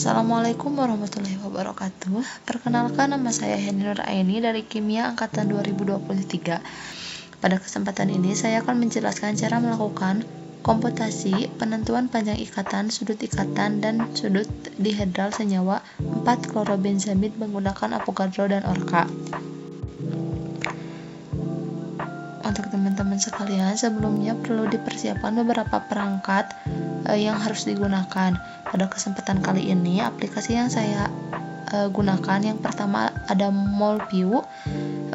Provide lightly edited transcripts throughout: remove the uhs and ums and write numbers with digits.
Assalamualaikum warahmatullahi wabarakatuh. Perkenalkan, nama saya Heni Nur Aini dari Kimia Angkatan 2023. Pada kesempatan ini saya akan menjelaskan cara melakukan komputasi penentuan panjang ikatan, sudut ikatan, dan sudut dihedral senyawa 4-klorobenzamid menggunakan Avogadro dan Orca. Untuk teman-teman sekalian, sebelumnya perlu dipersiapkan beberapa perangkat yang harus digunakan. Pada kesempatan kali ini, aplikasi yang saya gunakan yang pertama ada MolView,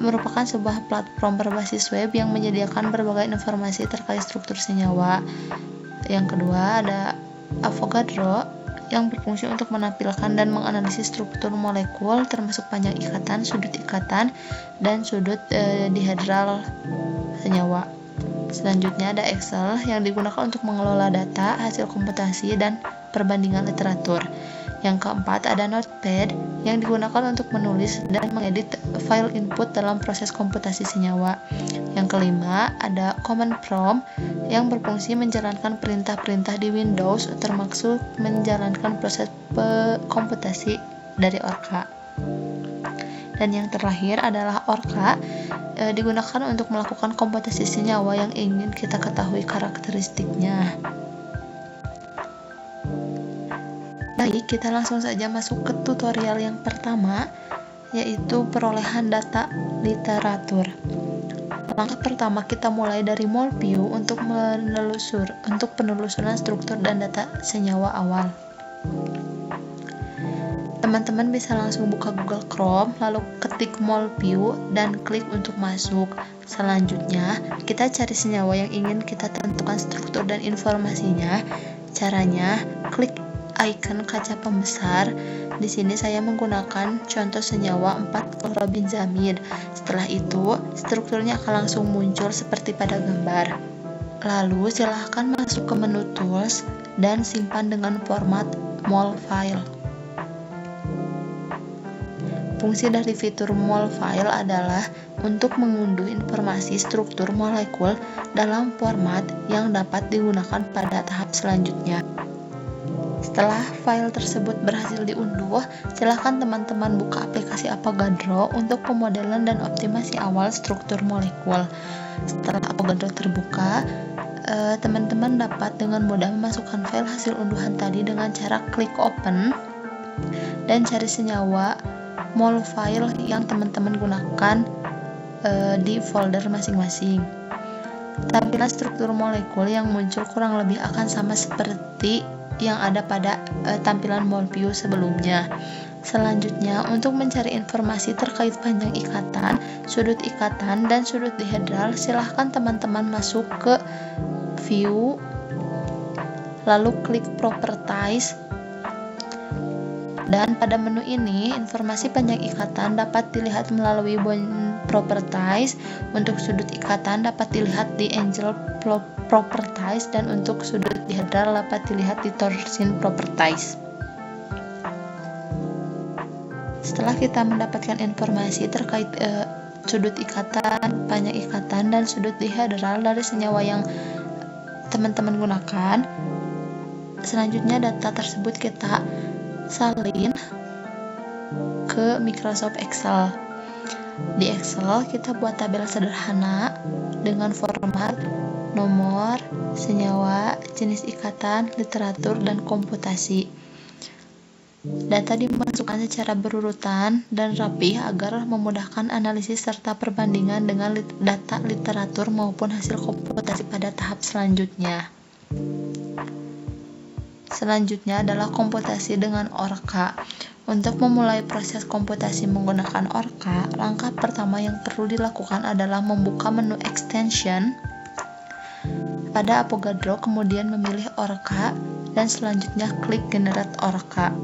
merupakan sebuah platform berbasis web yang menyediakan berbagai informasi terkait struktur senyawa. Yang kedua ada Avogadro, yang berfungsi untuk menampilkan dan menganalisis struktur molekul termasuk panjang ikatan, dan sudut dihedral senyawa. Selanjutnya ada Excel yang digunakan untuk mengelola data, hasil komputasi, dan perbandingan literatur. Yang keempat ada Notepad yang digunakan untuk menulis dan mengedit file input dalam proses komputasi senyawa. Yang kelima ada Command Prompt yang berfungsi menjalankan perintah-perintah di Windows termasuk menjalankan proses komputasi dari Orca. Dan yang terakhir adalah Orca, digunakan untuk melakukan komputasi senyawa yang ingin kita ketahui karakteristiknya. Baik, kita langsung saja masuk ke tutorial yang pertama, yaitu perolehan data literatur. Langkah pertama, kita mulai dari MolView untuk penelusuran struktur dan data senyawa awal. Teman-teman bisa langsung buka Google Chrome, lalu ketik MolView dan klik untuk masuk. Selanjutnya, kita cari senyawa yang ingin kita tentukan struktur dan informasinya. Caranya, klik icon kaca pembesar. Di sini saya menggunakan contoh senyawa 4-klorobenzamid. Setelah itu, strukturnya akan langsung muncul seperti pada gambar. Lalu, silahkan masuk ke menu Tools dan simpan dengan format MolFile. Fungsi dari fitur MolFile adalah untuk mengunduh informasi struktur molekul dalam format yang dapat digunakan pada tahap selanjutnya. Setelah file tersebut berhasil diunduh, silakan teman-teman buka aplikasi Avogadro untuk pemodelan dan optimasi awal struktur molekul. Setelah Avogadro terbuka, teman-teman dapat dengan mudah memasukkan file hasil unduhan tadi dengan cara klik open dan cari senyawa MolFile yang teman-teman gunakan di folder masing-masing. Tampilan struktur molekul yang muncul kurang lebih akan sama seperti yang ada pada tampilan MolView sebelumnya. Selanjutnya, untuk mencari informasi terkait panjang ikatan, dan sudut dihedral, silahkan teman-teman masuk ke View, lalu klik Properties. Dan pada menu ini, informasi panjang ikatan dapat dilihat melalui Bond Properties, untuk sudut ikatan dapat dilihat di Angle Properties, dan untuk sudut dihedral dapat dilihat di Torsion Properties. Setelah kita mendapatkan informasi terkait sudut ikatan, panjang ikatan, dan sudut dihedral dari senyawa yang teman-teman gunakan, selanjutnya data tersebut kita salin ke Microsoft Excel. Di Excel kita buat tabel sederhana dengan format nomor, senyawa, jenis ikatan, literatur, dan komputasi. Data dimasukkan secara berurutan dan rapi agar memudahkan analisis serta perbandingan dengan data literatur maupun hasil komputasi pada tahap selanjutnya. Selanjutnya adalah komputasi dengan Orca. Untuk memulai proses komputasi menggunakan Orca, langkah pertama yang perlu dilakukan adalah membuka menu extension pada Avogadro, kemudian memilih Orca, dan selanjutnya klik Generate Orca.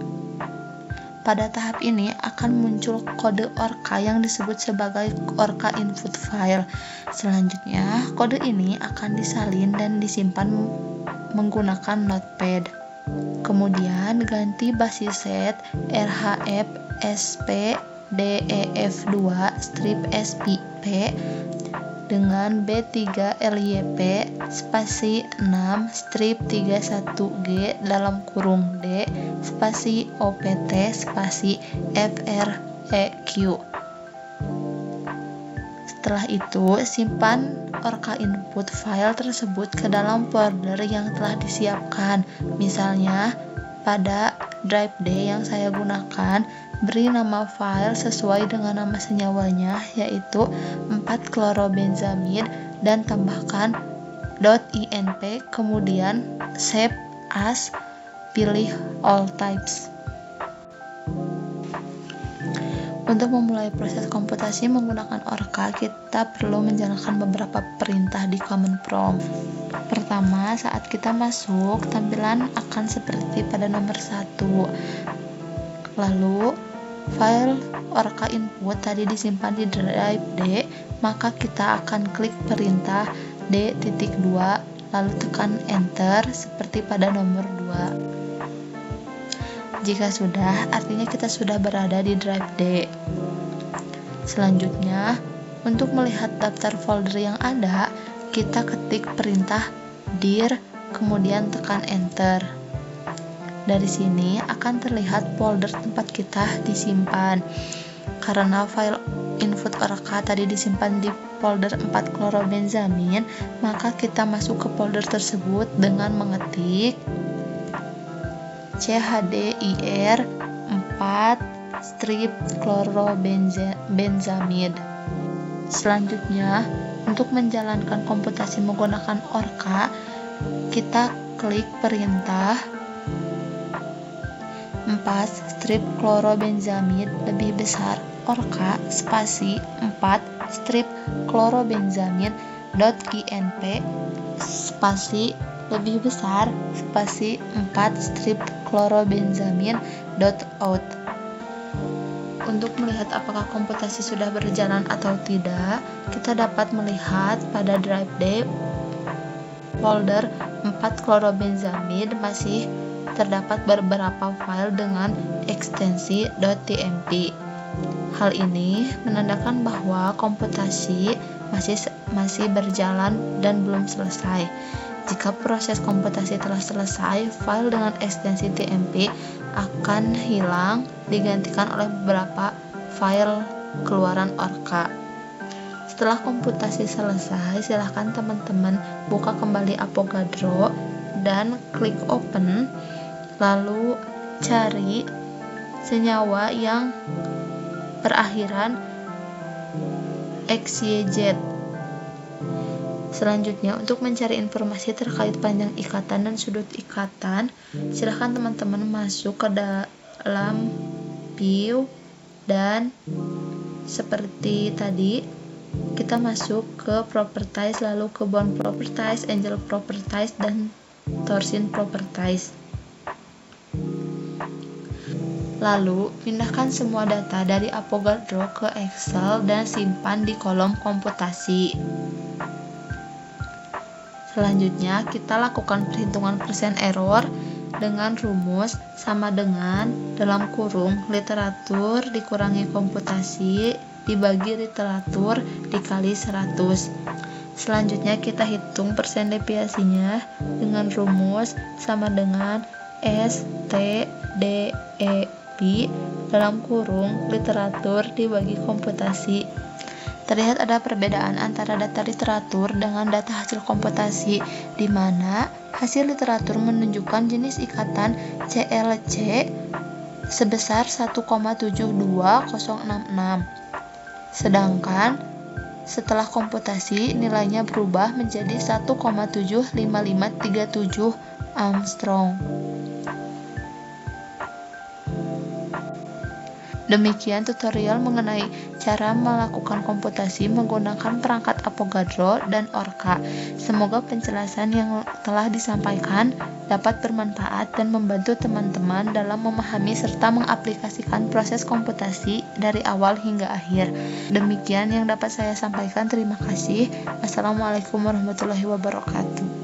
Pada tahap ini akan muncul kode Orca yang disebut sebagai Orca Input File. Selanjutnya, kode ini akan disalin dan disimpan menggunakan Notepad. Kemudian ganti basis set RHF SP DEF2 strip SPP dengan B3LYP spasi 6 strip 31G dalam kurung D spasi OPT spasi FREQ. Setelah itu, simpan Orca input file tersebut ke dalam folder yang telah disiapkan. Misalnya, pada drive D yang saya gunakan, beri nama file sesuai dengan nama senyawanya, yaitu 4-klorobenzamid, dan tambahkan .inp, kemudian save as, pilih all types. Untuk memulai proses komputasi menggunakan Orca, kita perlu menjalankan beberapa perintah di command prompt. Pertama, saat kita masuk, tampilan akan seperti pada nomor 1. Lalu, file Orca input tadi disimpan di drive D, maka kita akan klik perintah D.2, lalu tekan enter seperti pada nomor 2. Jika sudah, artinya kita sudah berada di drive D. Selanjutnya, untuk melihat daftar folder yang ada, kita ketik perintah dir, kemudian tekan enter. Dari sini akan terlihat folder tempat kita disimpan. Karena file input Orca tadi disimpan di folder 4-klorobenzamin, maka kita masuk ke folder tersebut dengan mengetik CHDIR 4 strip klorobenzamid. Selanjutnya, untuk menjalankan komputasi menggunakan Orca, kita klik perintah 4 strip klorobenzamid lebih besar Orca spasi 4 strip klorobenzamid .inp spasi lebih besar spasi 4 strip klorobenzamin .out. Untuk melihat apakah komputasi sudah berjalan atau tidak, kita dapat melihat pada drive D folder 4-klorobenzamid masih terdapat beberapa file dengan ekstensi .tmp. Hal ini menandakan bahwa komputasi masih berjalan dan belum selesai. Jika proses komputasi telah selesai, file dengan ekstensi TMP akan hilang digantikan oleh beberapa file keluaran Orca. Setelah komputasi selesai, silahkan teman-teman buka kembali Avogadro dan klik open, lalu cari senyawa yang berakhiran XYZ. Selanjutnya, untuk mencari informasi terkait panjang ikatan dan sudut ikatan, silahkan teman-teman masuk ke dalam view dan seperti tadi, kita masuk ke properties, lalu ke bond properties, angel properties, dan torsion properties. Lalu, pindahkan semua data dari Avogadro ke Excel dan simpan di kolom komputasi. Selanjutnya, kita lakukan perhitungan persen error dengan rumus sama dengan dalam kurung literatur dikurangi komputasi dibagi literatur dikali 100. Selanjutnya, kita hitung persen deviasinya dengan rumus sama dengan STDEP dalam kurung literatur dibagi komputasi. Terlihat ada perbedaan antara data literatur dengan data hasil komputasi, di mana hasil literatur menunjukkan jenis ikatan CLC sebesar 1,72066. Sedangkan setelah komputasi nilainya berubah menjadi 1,75537 Armstrong. Demikian tutorial mengenai cara melakukan komputasi menggunakan perangkat Avogadro dan Orca. Semoga penjelasan yang telah disampaikan dapat bermanfaat dan membantu teman-teman dalam memahami serta mengaplikasikan proses komputasi dari awal hingga akhir. Demikian yang dapat saya sampaikan. Terima kasih. Wassalamualaikum warahmatullahi wabarakatuh.